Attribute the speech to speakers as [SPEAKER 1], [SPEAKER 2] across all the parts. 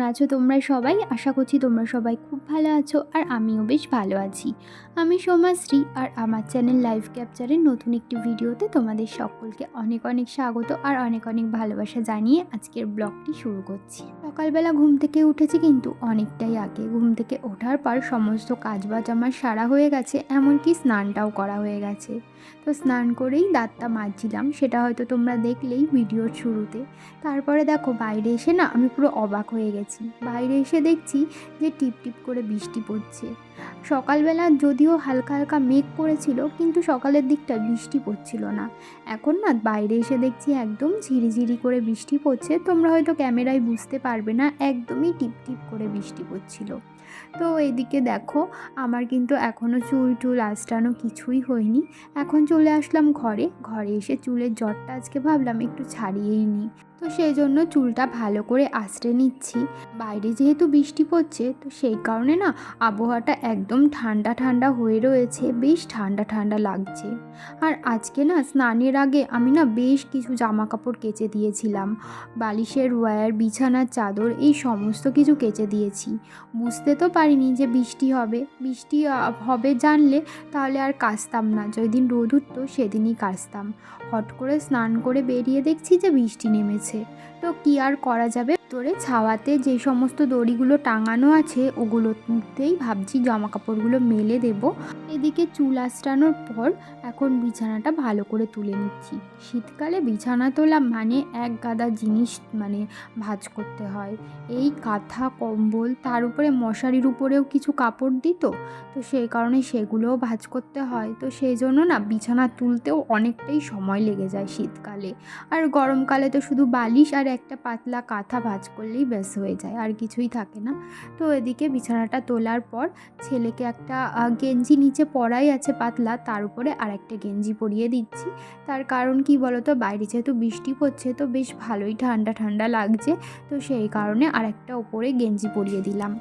[SPEAKER 1] আছো তোমরা সবাই? আশা করছি তোমরা সবাই খুব ভালো আছো আর আমিও বেশ ভালো আছি। আমি সোমাশ্রী আর আমার চ্যানেল লাইফ ক্যাপচারের নতুন একটি ভিডিওতে তোমাদের সকলকে অনেক অনেক স্বাগত আর অনেক অনেক ভালোবাসা জানিয়ে আজকের ব্লগটি শুরু করছি। সকালবেলা ঘুম থেকে উঠেছি কিন্তু অনেকটাই আগে। ঘুম থেকে ওঠার পর সমস্ত কাজবাজ আমার সারা হয়ে গেছে, এমনকি স্নানটাও করা হয়ে গেছে। তো স্নান করেই দাঁতটা মাজছিলাম, সেটা হয়তো তোমরা দেখলেই ভিডিওর শুরুতে। তারপরে দেখো বাইরে এসে না আমি পুরো অবাক হয়ে গেছি। বাইরে এসে দেখছি যে টিপ টিপ করে বৃষ্টি পড়ছে। সকালবেলা যদিও হালকা হালকা মেঘ করেছিল, কিন্তু সকালের দিকটা বৃষ্টি পড়ছিল না। এখন না বাইরে এসে দেখছি একদম ঝিরিঝিরি করে বৃষ্টি পড়ছে। তোমরা হয়তো ক্যামেরায় বুঝতে পারবে না, একদমই টিপ টিপ করে বৃষ্টি পড়ছিল। তো এদিকে দেখো আমার কিন্তু এখনও চুল টুল আঁচড়ানো কিছুই হয়নি। এখন চলে আসলাম ঘরে। ঘরে এসে চুলের জটটা আজকে ভাবলাম একটু ছাড়িয়েই নিই। তো সেই জন্য চুলটা ভালো করে আঁচড়ে নিচ্ছি। বাইরে যেহেতু বৃষ্টি পড়ছে, তো সেই কারণে না আবহাওয়াটা একদম ঠান্ডা ঠান্ডা হয়ে রয়েছে, বেশ ঠান্ডা ঠান্ডা লাগছে। আর আজকে না স্নানের আগে আমি না বেশ কিছু জামা কাপড় কেচে দিয়েছিলাম। বালিশের ওয়্যার, বিছানার চাদর, এই সমস্ত কিছু কেচে দিয়েছি। বুঝতে তো পারিনি যে বৃষ্টি হবে। বৃষ্টি হবে জানলে তাহলে আর কাচতাম না, যেদিন রোদ উঠতো সেদিনই কাচতাম। হট করে স্নান করে বেরিয়ে দেখছি যে বৃষ্টি নেমেছে। তো কি আর করা যাবে, তোরে ছাওয়াতে যে সমস্ত দড়িগুলো টাঙানো আছে ওগুলোতেই ভাবছি জামা কাপড়গুলো মেলে দেব। এদিকে চুল আঁচড়ানোর পর এখন বিছানাটা ভালো করে তুলে নিচ্ছি। শীতকালে বিছানা তোলা মানে এক গাদা জিনিস ভাঁজ করতে হয়। এই কাঁথা কম্বল, তার উপরে মশারির উপরেও কিছু কাপড় দিত, তো সেই কারণে সেগুলোও ভাঁজ করতে হয়। তো সেই জন্য না বিছানা তুলতেও অনেকটাই সময় লেগে যায় শীতকালে। আর গরমকালে তো শুধু বালিশ আর একটা পাতলা কাঁথা ভাঁজ করলেই ব্যাস হয়ে যায়, আর কিছুই থাকে না। তো এদিকে বিছানাটা তোলার পর ছেলেকে একটা গেঞ্জি নিচে পরাই আছে পাতলা, তার উপরে আর একটা গেঞ্জি পরিয়ে দিচ্ছি। তার কারণ কি বলতো, বাইরে যেহেতু বৃষ্টি পড়ছে তো বেশ ভালোই ঠান্ডা ঠান্ডা লাগছে। তো সেই কারণে আর একটা ওপরে গেঞ্জি পরিয়ে দিলাম।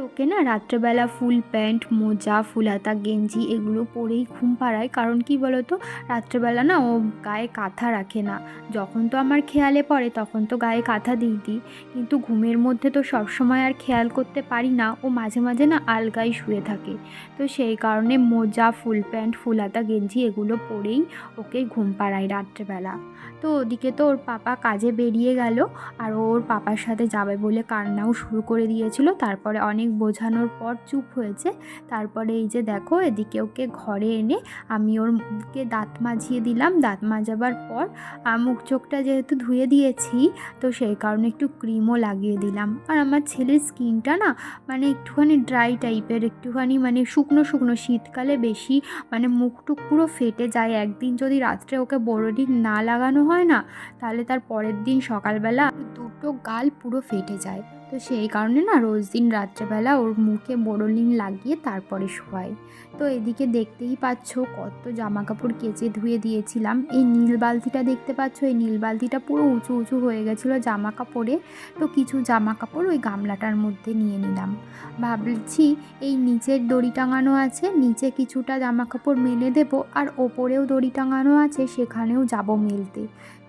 [SPEAKER 1] ওকে না রাত্রেবেলা ফুল প্যান্ট, মোজা, ফুল হাতা গেঞ্জি এগুলো পরেই ঘুম পাড়ায়। কারণ কি বলতো, রাত্রেবেলা না ও গায়ে কাঁথা রাখে না। যখন তো আমার খেয়ালে পড়ে তখন তো গায়ে কাঁথা দিই, কিন্তু ঘুমের মধ্যে তো সবসময় আর খেয়াল করতে পারি না, ও মাঝে মাঝে না আলগাই শুয়ে থাকে। তো সেই কারণে মোজা, ফুল প্যান্ট, ফুল হাতা গেঞ্জি এগুলো পরেই ওকে ঘুম পাড়ায় রাত্রেবেলা। তো ওদিকে তো ওর পাপা কাজে বেরিয়ে গেল, আর ওর পাপার সাথে যাবে বলে কান্নাও শুরু করে দিয়েছিল। তারপরে অনেক বোঝানোর পর চুপ হয়েছে। তারপরে এই যে দেখো এদিকে ওকে ঘরে এনে আমি ওর মুখে দাঁত মাজিয়ে দিলাম। দাঁত মাজাবার পর মুখ চোখটা যেহেতু ধুয়ে দিয়েছি, তো সেই কারণে একটু ক্রিমও লাগিয়ে দিলাম। আর আমার ছেলের স্কিনটা না একটুখানি ড্রাই টাইপের, একটুখানি শুকনো শুকনো, শীতকালে বেশি মুখ টুক পুরো ফেটে যায়। একদিন যদি রাত্রে ওকে বোরোলিন না লাগানো হয় না, তাহলে তার পরের দিন সকালবেলা দুটো গাল পুরো ফেটে যায়। তো সেই কারণে না রোজ দিন রাত্রেবেলা ওর মুখে বোরোলিন লাগিয়ে তারপরে শোয়াই। তো এদিকে দেখতেই পাচ্ছ কত জামা কাপড় কেচে ধুয়ে দিয়েছিলাম। এই নীল বালতিটা দেখতে পাচ্ছ, এই নীল বালতিটা পুরো উঁচু উঁচু হয়ে গেছিলো জামা কাপড়ে। তো কিছু জামা কাপড় ওই গামলাটার মধ্যে নিয়ে নিলাম। ভাবছি এই নিচের দড়ি টাঙানো আছে, নিচে কিছুটা জামা কাপড় মেলে দেবো, আর ওপরেও দড়ি টাঙানো আছে সেখানেও যাব মেলতে।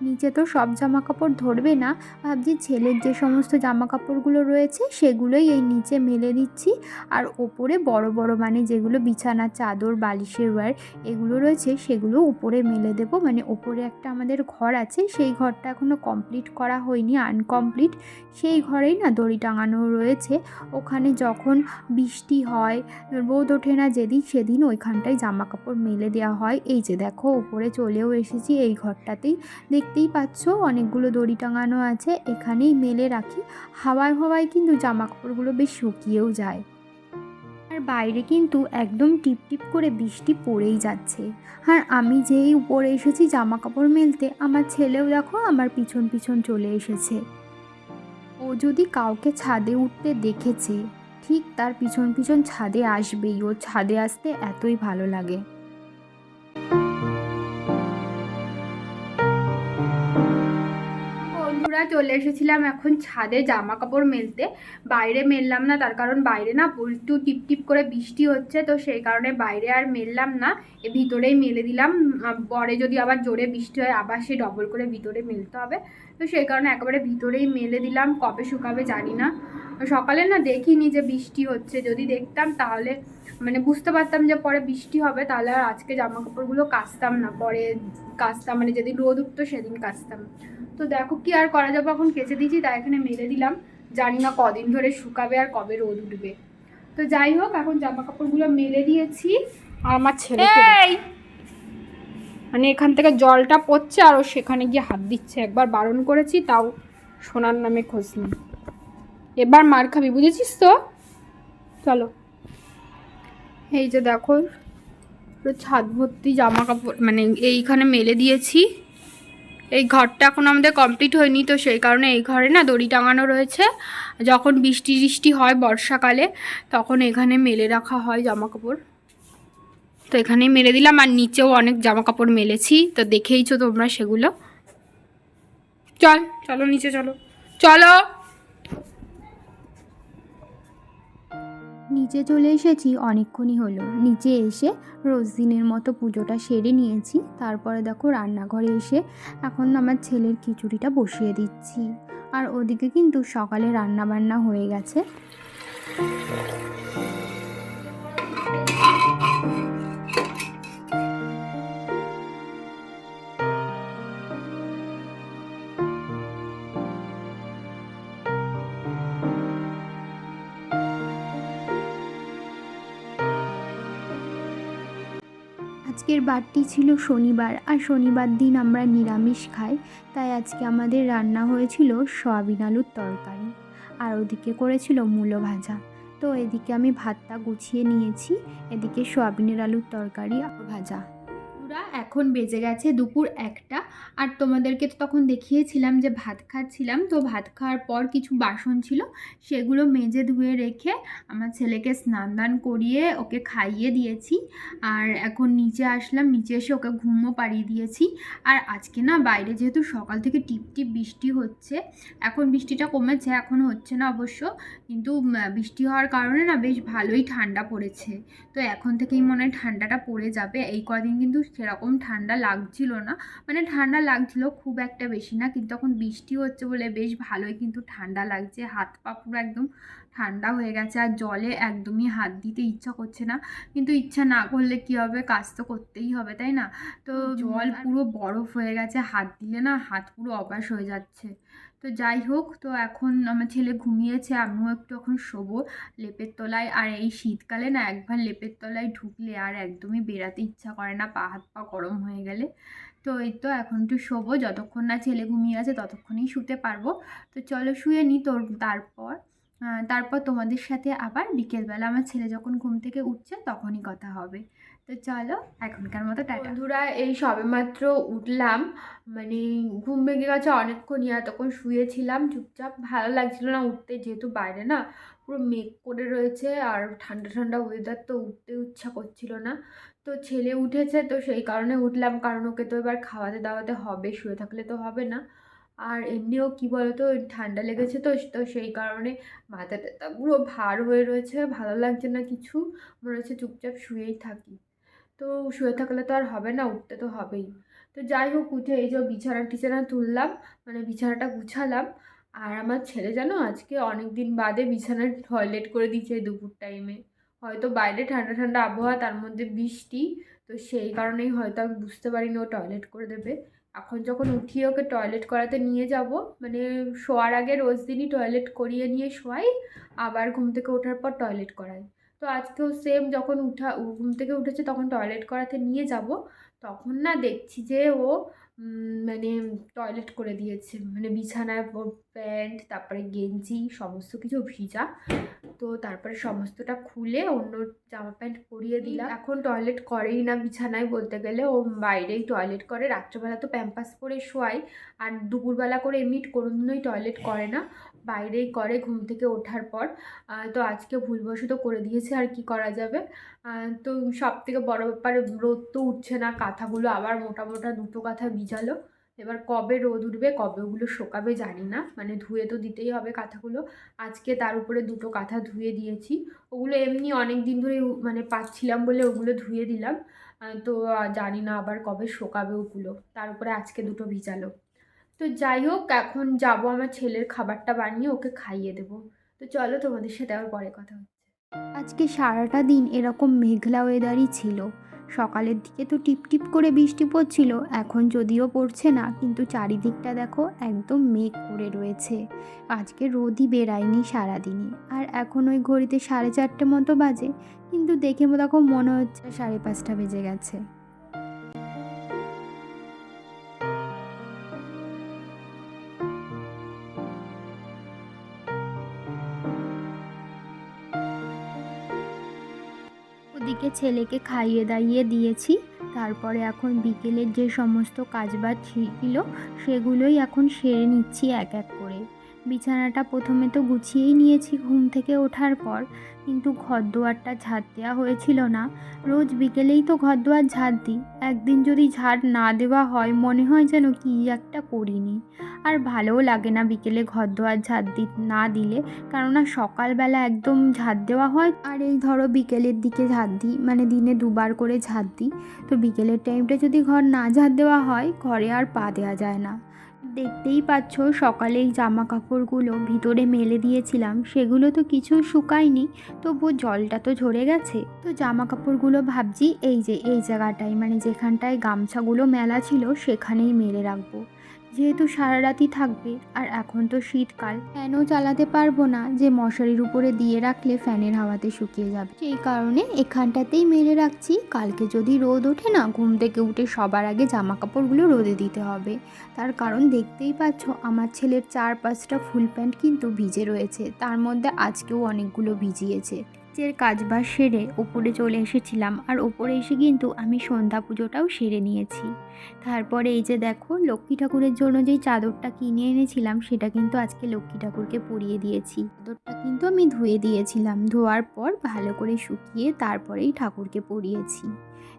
[SPEAKER 1] নিচে তো সব জামা কাপড় ধরবে না, ভাবছি ছেলের যে সমস্ত জামা কাপড়গুলো রয়েছে সেগুলোই এই নিচে মেলে দিচ্ছি। আর ওপরে বড় বড় যেগুলো বিছানার চাদর, বালিশের ওয়্যার এগুলো রয়েছে সেগুলো উপরে মেলে দেবো। ওপরে একটা আমাদের ঘর আছে, সেই ঘরটা এখনও কমপ্লিট করা হয়নি, আনকমপ্লিট। সেই ঘরেই না দড়ি টাঙানো রয়েছে। ওখানে যখন বৃষ্টি হয়, রোদ ওঠে না যেদিন, সেদিন ওইখানটায় জামা কাপড় মেলে দেওয়া হয়। এই যে দেখো উপরে চলেও এসেছি, এই ঘরটাতেই দেখতেই পাচ্ছ অনেকগুলো দড়ি টাঙানো আছে, এখানেই মেলে রাখি। হাওয়ায় হাওয়ায় কিন্তু জামা কাপড়গুলো বেশ শুকিয়েও যায়। আর বাইরে কিন্তু একদম টিপ টিপ করে বৃষ্টি পড়েই যাচ্ছে। আর আমি যেই উপরে এসেছি জামা কাপড় মেলতে, আমার ছেলেও দেখো আমার পিছন পিছন চলে এসেছে। ও যদি কাউকে ছাদে উঠতে দেখেছে, ঠিক তার পিছন পিছন ছাদে আসবেই। ওর ছাদে আসতে এতই ভালো লাগে। বন্ধুরা বন্ধুরা চলে এসেছিলাম এখন ছাদে জামা কাপড় মেলতে। বাইরে মেললাম না, তার কারণ বাইরে না একটু টিপটিপ করে বৃষ্টি হচ্ছে, তো সেই কারণে বাইরে আর মেললাম না, ভিতরেই মেলে দিলাম। পরে যদি আবার জোরে বৃষ্টি হয় আবার সে ডবল করে ভিতরে মেলতে হবে, তো সেই কারণে একেবারে ভিতরেই মেলে দিলাম। কবে শুকাবে জানি না। সকালে না দেখিনি যে বৃষ্টি হচ্ছে, যদি দেখতাম তাহলে মানে বুঝতে পারতাম যে পরে বৃষ্টি হবে, তাহলে আর আজকে জামা কাপড়গুলো কাচতাম না, পরে কাচতাম, মানে যেদিন রোদ উঠতো সেদিন কাচতাম। তো দেখো কি আর করা যাবে, এখন কেচে দিয়েছি তাই এখানে মেলে দিলাম। জানি না কদিন ধরে শুকাবে আর কবে রোদ উঠবে। তো যাই হোক, এখন জামা কাপড়গুলো মেলে দিয়েছি। আর আমার ছেলেকে মানে এখান থেকে জলটা পড়ছে আর ও সেখানে গিয়ে হাত দিচ্ছে। একবার বারণ করেছি তাও সোনার নামে খোঁজ নেই। এবার মার খাবি, বুঝেছিস তো? চলো। এই যে দেখো পুরো ছাদ ভর্তি জামা কাপড়, মানে এইখানে মেলে দিয়েছি। এই ঘরটা এখন আমাদের কমপ্লিট হয়নি, তো সেই কারণে এই ঘরে না দড়ি টাঙানো রয়েছে। যখন বৃষ্টি বৃষ্টি হয় বর্ষাকালে তখন এখানে মেলে রাখা হয় জামা কাপড়। তো এখানেই মেলে দিলাম, আর নিচেও অনেক জামা কাপড় মেলেছি, তো দেখেইছো তোমরা সেগুলো। চলো নিচে চলো। নিচে চলে এসেছি, অনেকক্ষণই হলো। নিচে এসে রোজ দিনের মতো পুজোটা সেরে নিয়েছি। তারপরে দেখো রান্নাঘরে এসে এখন আমার ছেলের খিচুড়িটা বসিয়ে দিচ্ছি। আর ওদিকে কিন্তু সকালে রান্না বান্না হয়ে গেছে। আজকের বারটি ছিল শনিবার, আর শনিবার দিন আমরা নিরামিষ খাই, তাই আজকে আমাদের রান্না হয়েছিল সয়াবিন আলুর তরকারি, আর ওদিকে করেছিল মূলো ভাজা। তো এদিকে আমি ভাতটা গুছিয়ে নিয়েছি, এদিকে সয়াবিনের আলুর তরকারি আর ভাজা। এখন বেজে গেছে দুপুর 1টা। আর তোমাদেরকে তো তখন দেখিয়েছিলাম যে ভাত খাচ্ছিলাম, তো ভাত খাওয়ার পর কিছু বাসন ছিল সেগুলো মেজে ধুয়ে রেখে আমার ছেলেকে স্নান দান করিয়ে ওকে খাইয়ে দিয়েছি। আর এখন নিচে আসলাম, নিচে এসে ওকে ঘুমও পাড়িয়ে দিয়েছি। আর আজকে না বাইরে যেহেতু সকাল থেকে টিপ টিপ বৃষ্টি হচ্ছে, এখন বৃষ্টিটা কমেছে, এখনও হচ্ছে না অবশ্য, কিন্তু বৃষ্টি হওয়ার কারণে না বেশ ভালোই ঠান্ডা পড়েছে। তো এখন থেকেই মনে হয় ঠান্ডাটা পড়ে যাবে। এই কদিন কিন্তু সেরকম ঠান্ডা লাগছিল না, মানে ঠান্ডা লাগছিল খুব একটা বেশি না, কিন্তু এখন বৃষ্টি হচ্ছে বলে বেশ ভালোই কিন্তু ঠান্ডা লাগছে। হাত পা পুরো একদম ঠান্ডা হয়ে গেছে, আর জলে একদমই হাত দিতে ইচ্ছা করছে না, কিন্তু ইচ্ছা না করলে কি হবে, কাজ তো করতেই হবে, তাই না? তো জল পুরো বরফ হয়ে গেছে, হাত দিলে না হাত পুরো অবশ হয়ে যাচ্ছে। তো যাই হোক, তো এখন আমার ছেলে ঘুমিয়েছে, আমিও একটু এখন শোবো লেপের তলায়। আর এই শীতকালে না একবার লেপের তলায় ঢুকলে আর একদমই বেরাতে ইচ্ছা করে না, পা হাত পা গরম হয়ে গেলে। তো এই তো এখন একটু শোবো, যতক্ষণ না ছেলে ঘুমিয়ে আছে ততক্ষণই শুতে পারবো। তো চলো শুয়ে নিই, তো তারপর তোমাদের সাথে আবার বিকেলবেলা আমার ছেলে যখন ঘুম থেকে উঠছে তখনই কথা হবে। তো চলো এখনকার মতো টাটা। বন্ধুরা এই সবেমাত্র উঠলাম, মানে ঘুম ভেঙে গেছে অনেকক্ষণ, এতক্ষণ শুয়েছিলাম চুপচাপ, ভালো লাগছিল না উঠতে, যেহেতু বাইরে না পুরো মেঘ করে রয়েছে আর ঠান্ডা ঠান্ডা ওয়েদার, তো উঠতে ইচ্ছা করছিল না। তো ছেলে উঠেছে, তো সেই কারণে উঠলাম, কারণ ওকে তো এবার খাওয়াতে দাওয়াতে হবে, শুয়ে থাকলে তো হবে না। আর এমনিও কি বলতো ঠান্ডা লেগেছে, তো তো সেই কারণে মাথাটা পুরো ভার হয়ে রয়েছে, ভালো লাগছে না কিছু, মনে হচ্ছে চুপচাপ শুয়েই থাকি। তো শুয়ে থাকলে তো আর হবে না, উঠতে তো হবেই। তো যাই হোক, উঠে এই যে বিছানা টিছানা তুললাম, মানে বিছানাটা গুছালাম। আর আমার ছেলে জানো আজকে অনেক দিন বাদে বিছানায় টয়লেট করে দিয়েছে এই দুপুর টাইমে। হয়তো বাইরে ঠান্ডা ঠান্ডা আবহাওয়া, তার মধ্যে বৃষ্টি, তো সেই কারণেই হয়তো আমি বুঝতে পারিনি ও টয়লেট করে দেবে। এখন যখন উঠিয়ে ওকে টয়লেট করাতে নিয়ে যাব, মানে শোয়ার আগে রোজ দিনই টয়লেট করিয়ে নিয়ে শোয়াই, আবার ঘুম থেকে ওঠার পর টয়লেট করাই। তো আজকেও সেম, যখন ঘুম থেকে উঠেছে তখন টয়লেট করাতে নিয়ে যাব, তখন না দেখছি যে ও মানে টয়লেট করে দিয়েছে, মানে বিছানায় প্যান্ট তারপরে গেঞ্জি সমস্ত কিছু ভিজা। তো তারপরে সমস্তটা খুলে অন্য জামা প্যান্ট পরিয়ে দিলাম। এখন টয়লেট করেই না বিছানায়, বলতে গেলে ও বাইরেই টয়লেট করে। রাত্রেবেলা তো প্যাম্পাস পরে শোয়াই, আর দুপুরবেলা করে এমনি কোনোদিনই টয়লেট করে না, বাইরেই করে ঘুম থেকে ওঠার পর। তো আজকে ভুলবশত করে দিয়েছে, আর কি করা যাবে। তো সব থেকে বড় ব্যাপার, রোদ তো উঠছে না, কাঁথাগুলো আবার মোটা মোটা দুটো কাঁথা ভিজালো, এবার কবে রোদ উঠবে, কবে ওগুলো শোকাবে জানি না, মানে ধুয়ে তো দিতেই হবে কাঁথাগুলো। আজকে তার উপরে দুটো কাঁথা ধুয়ে দিয়েছি, ওগুলো এমনি অনেক দিন ধরে মানে পাচ্ছিলাম বলে ওগুলো ধুয়ে দিলাম। তো জানি না আবার কবে শোকাবে ওগুলো, তার উপরে আজকে দুটো ভিজালো। তো যাই হোক, এখন যাব আমার ছেলের খাবারটা বানিয়ে ওকে খাইয়ে দেবো। তো চলো, তোমাদের সাথে আবার পরে কথা হচ্ছে। আজকে সারাটা দিন এরকম মেঘলা ওয়েদারই ছিল। সকালের দিকে তো টিপটিপ করে বৃষ্টি পড়ছিল, এখন যদিও পড়ছে না, কিন্তু চারিদিকটা দেখো একদম মেঘ করে রয়েছে। আজকে রোদই বেরায়নি সারাদিনে। আর এখন ওই ঘড়িতে 4:30 মতো বাজে, কিন্তু দেখে দেখো মনে হচ্ছে 5:30 বেজে গেছে। ওদিকে ছেলেকে খাইয়ে দাইয়ে দিয়েছি। তারপরে এখন বিকেলের যে সমস্ত কাজবাজ ছিল সেগুলোই এখন সেরে নিচ্ছি এক এক করে। বিছানাটা প্রথমে তো গুছিয়েই নিয়েছি ঘুম থেকে ওঠার পর, কিন্তু ঘরদুয়ারটা ঝাড় দেওয়া হয়েছিল না। রোজ বিকেলেই তো ঘরদুয়ার ঝাড় দিই, একদিন যদি ঝাড় না দেওয়া হয় মনে হয় যেন কি একটা করিনি। আর ভালোও লাগে না বিকেলে ঘরদুয়ার ঝাড় না দিলে, কেননা সকালবেলা একদম ঝাড় দেওয়া হয়, আর এই ধরো বিকেলের দিকে ঝাড় দিই, মানে দিনে দুবার করে ঝাড় দিই। তো বিকেলের টাইমটা যদি ঘর না ঝাড় দেওয়া হয় ঘরে আর পা দেওয়া যায় না। দেখতেই পাচ্ছ সকালেই জামা কাপড়গুলো ভিতরে মেলে দিয়েছিলাম, সেগুলো তো কিছু শুকায়নি, তবুও জলটা তো ঝরে গেছে। তো জামা কাপড়গুলো ভাবছি এই যে এই জায়গাটায়, মানে যেখানটায় গামছাগুলো মেলা ছিল সেখানেই মেলে রাখবো, যেহেতু সারা রাতই থাকবে। আর এখন তো শীতকাল, ফ্যানও চালাতে পারবো না যে মশারির উপরে দিয়ে রাখলে ফ্যানের হাওয়াতে শুকিয়ে যাবে, সেই কারণে এখানটাতেই মেলে রাখছি। কালকে যদি রোদ ওঠে না, ঘুম থেকে উঠে সবার আগে জামা কাপড়গুলো রোদে দিতে হবে। তার কারণ দেখতেই পাচ্ছ আমার ছেলের 4-5টা ফুল প্যান্ট কিন্তু ভিজে রয়েছে, তার মধ্যে আজকেও অনেকগুলো ভিজিয়েছে। নিচের কাজবাজ সেরে ওপরে চলে এসেছিলাম, আর ওপরে এসে কিন্তু আমি সন্ধ্যা পুজোটাও সেরে নিয়েছি। তারপরে এই যে দেখো লক্ষ্মী ঠাকুরের জন্য যেই চাদরটা কিনে এনেছিলাম সেটা কিন্তু আজকে লক্ষ্মী ঠাকুরকে পরিয়ে দিয়েছি। চাদরটা কিন্তু আমি ধুয়ে দিয়েছিলাম, ধোয়ার পর ভালো করে শুকিয়ে তারপরেই ঠাকুরকে পরিয়েছি।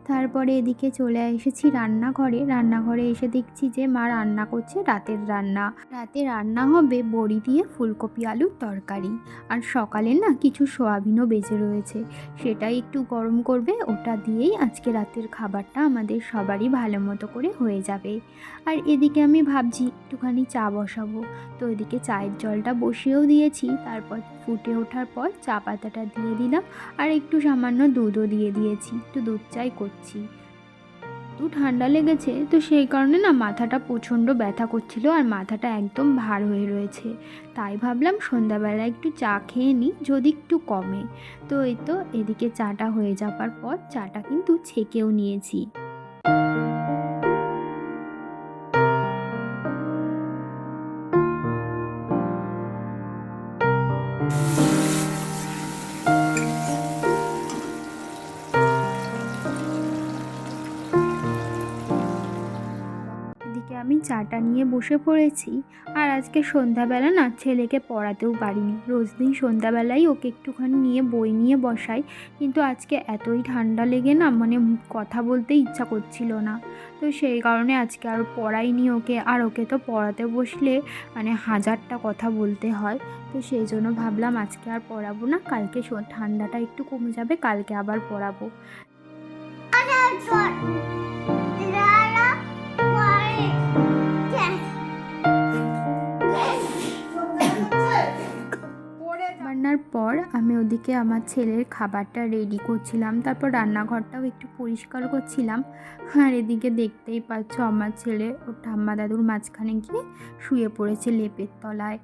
[SPEAKER 1] তারপরে এদিকে চলে এসেছি রান্নাঘরে। রান্নাঘরে এসে দেখছি যে মা রান্না করছে রাতের রান্না। রাতে রান্না হবে বড়ি দিয়ে ফুলকপি আলুর তরকারি। আর সকালে না কিছু সয়াবিনও বেঁচে রয়েছে, সেটাই একটু গরম করবে, ওটা দিয়েই আজকে রাতের খাবারটা আমাদের সবারই ভালো মতো করে হয়ে যাবে। আর এদিকে আমি ভাবছি একটুখানি চা বসাবো, তো এদিকে চায়ের জলটা বসিয়েও দিয়েছি। তারপর ফুটে ওঠার পর চা পাতাটা দিয়ে দিলাম, আর একটু সামান্য দুধও দিয়ে দিয়েছি, একটু দুধ চাই করছি। তো ঠান্ডা লেগেছে, তো সেই কারণে না মাথাটা প্রচণ্ড ব্যথা করছিল, আর মাথাটা একদম ভার হয়ে রয়েছে। তাই ভাবলাম সন্ধ্যাবেলা একটু চা খেয়ে নিই, যদি একটু কমে। তো এই তো এদিকে চাটা হয়ে যাবার পর চাটা কিন্তু ছেঁকেও নিয়েছি। এদিকে আমি চাটা নিয়ে বসে পড়েছি। আর আজকে সন্ধ্যাবেলা না ছেলেকে পড়াতেও পারিনি, রোজ দিন সন্ধ্যাবেলায় ওকে একটুখানি নিয়ে বই নিয়ে বসাই, কিন্তু আজকে এতই ঠান্ডা লেগে না মানে কথা বলতে ইচ্ছা করছিল না। তো সেই কারণে আজকে আর পড়াইনি ওকে। আর ওকে তো পড়াতে বসলে মানে হাজারটা কথা বলতে হয়, তো সেই জন্য ভাবলাম আজকে আর পড়াবো না, কালকে ঠান্ডাটা একটু কমে যাবে, কালকে আবার পড়াবো। রান্নার পর আমি ওদিকে আমার ছেলের খাবারটা রেডি করছিলাম, তারপর রান্নাঘরটাও একটু পরিষ্কার করছিলাম। আর এদিকে দেখতেই পাচ্ছ আমার ছেলে ওর ঠাম্মা দাদুর মাঝখানে গিয়ে শুয়ে পড়েছে লেপের তলায়।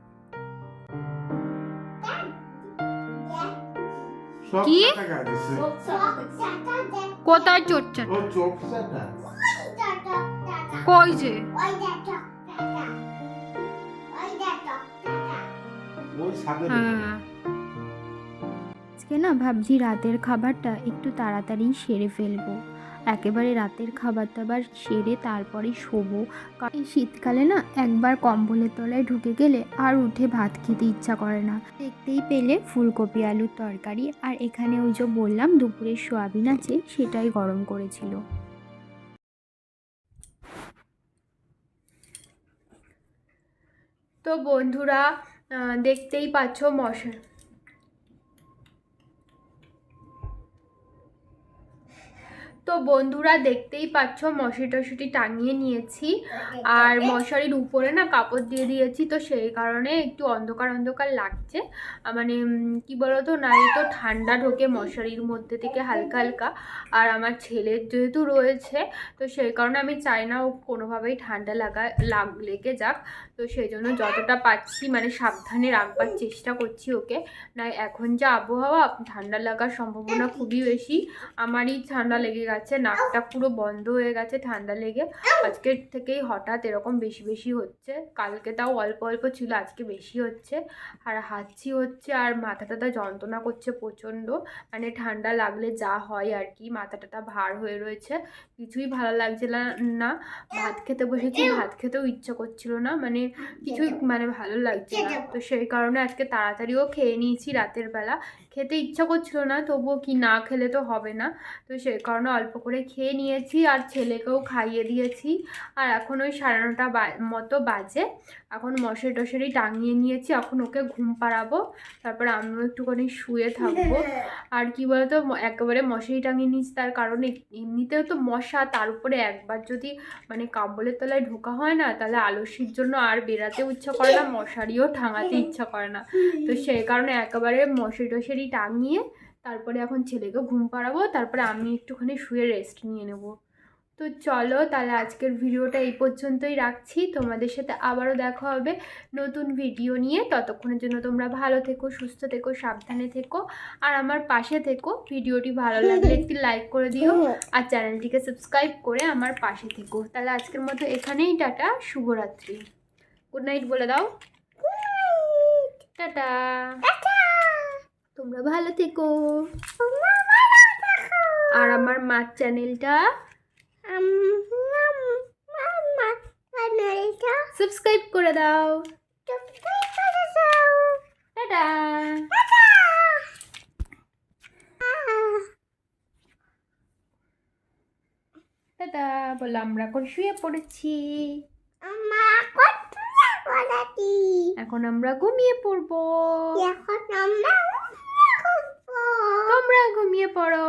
[SPEAKER 1] কি কোথায় চড়ছে কই যে হ্যাঁ, আজকে না ভাবছি রাতের খাবারটা একটু তাড়াতাড়ি সেরে ফেলবো, একেবারে রাতের খাবার দাবার সেরে তারপরে শোবো। কারণ এই শীতকালে না একবার কম্বলের তলায় ঢুকে গেলে আর উঠে ভাত খেতে ইচ্ছা করে না। দেখতেই পেলে ফুলকপি আলুর তরকারি, আর এখানে ওই যে বললাম দুপুরের সোয়াবিন আছে সেটাই গরম করেছিল। তো বন্ধুরা দেখতেই পাচ্ছ মশারি টশারি টাঙিয়ে নিয়েছি আর মশারির উপরে না কাপড় দিয়ে দিয়েছি, তো সেই কারণে একটু অন্ধকার অন্ধকার লাগছে। মানে কি বলতো, নাই তো ঠান্ডা ঢোকে মশারির মধ্যে থেকে হালকা হালকা, আর আমার ছেলের যেহেতু রয়েছে তো সেই কারণে আমি চাই না ও কোনোভাবেই ঠান্ডা লেগে যাক। তো সেই জন্য যতটা পাচ্ছি মানে সাবধানে রাখবার চেষ্টা করছি ওকে। না এখন যা আবহাওয়া, ঠান্ডা লাগার সম্ভাবনা খুবই বেশি। আমারই ঠান্ডা লেগে গেছে, নাকটা পুরো বন্ধ হয়ে গেছে ঠান্ডা লেগে। আজকের থেকেই হঠাৎ এরকম বেশি বেশি হচ্ছে, কালকে তাও অল্প অল্প ছিল, আজকে বেশি হচ্ছে। আর হাঁচি হচ্ছে আর মাথা টাথা যন্ত্রণা করছে প্রচণ্ড, মানে ঠান্ডা লাগলে যা হয় আর কি। মাথা টাথা ভার হয়ে রয়েছে, কিছুই ভালো লাগছিল না। ভাত খেতে বসেছি, ভাত খেতেও ইচ্ছা করছিল না, মানে কিছুই মানে ভালো লাগছে না। তো সেই কারণে আজকে তাড়াতাড়িও খেয়ে নিয়েছি রাতের বেলা। খেতে ইচ্ছা করছিল না, তবুও কি না খেলে তো হবে না, তো সেই কারণে অল্প করে খেয়ে নিয়েছি আর ছেলেকেও খাইয়ে দিয়েছি। আর এখন ওই 9:30 মতো বাজে, এখন মশারি টশারি টাঙিয়ে নিয়েছি, এখন ওকে ঘুম পাড়াবো, তারপরে আমিও একটুখানি শুয়ে থাকবো। আর কি বলতো, একেবারে মশারি টাঙিয়ে নিয়েছি তার কারণে এমনিতেও তো মশা, তার উপরে একবার যদি মানে কম্বলের তলায় ঢোকা হয় না, তাহলে আলস্যির জন্য আর বেরাতেও ইচ্ছা করে না, মশারিও টাঙাতে ইচ্ছা করে না। তো সেই কারণে একেবারে মশারি টশারি টাঙিয়ে তারপরে এখন ছেলেকে ঘুম পাড়াবো, তারপরে আমি একটুখানি শুয়ে রেস্ট নিয়ে নেব। তো চলো তাহলে আজকের ভিডিওটা এই পর্যন্তই রাখছি, তোমাদের সাথে আবারও দেখা হবে নতুন ভিডিও নিয়ে। ততক্ষণের জন্য তোমরা ভালো থেকো, সুস্থ থেকো, সাবধানে থেকো আর আমার পাশে থেকো। ভিডিওটি ভালো লাগলে একটি লাইক করে দিও আর চ্যানেলটিকে সাবস্ক্রাইব করে আমার পাশে থেকো। তাহলে আজকের মতো এখানেই টাটা, শুভরাত্রি, গুড নাইট বলে দাও, টাটা, তোমরা ভালো থেকো। আর আমার মার চ্যানেলটা সাবস্ক্রাইব করে দাও, টাটা, টাটা বলে আমরা এখন শুয়ে পড়েছি, এখন আমরা ঘুমিয়ে পড়বো, তোমরা ঘুমিয়ে পড়ো।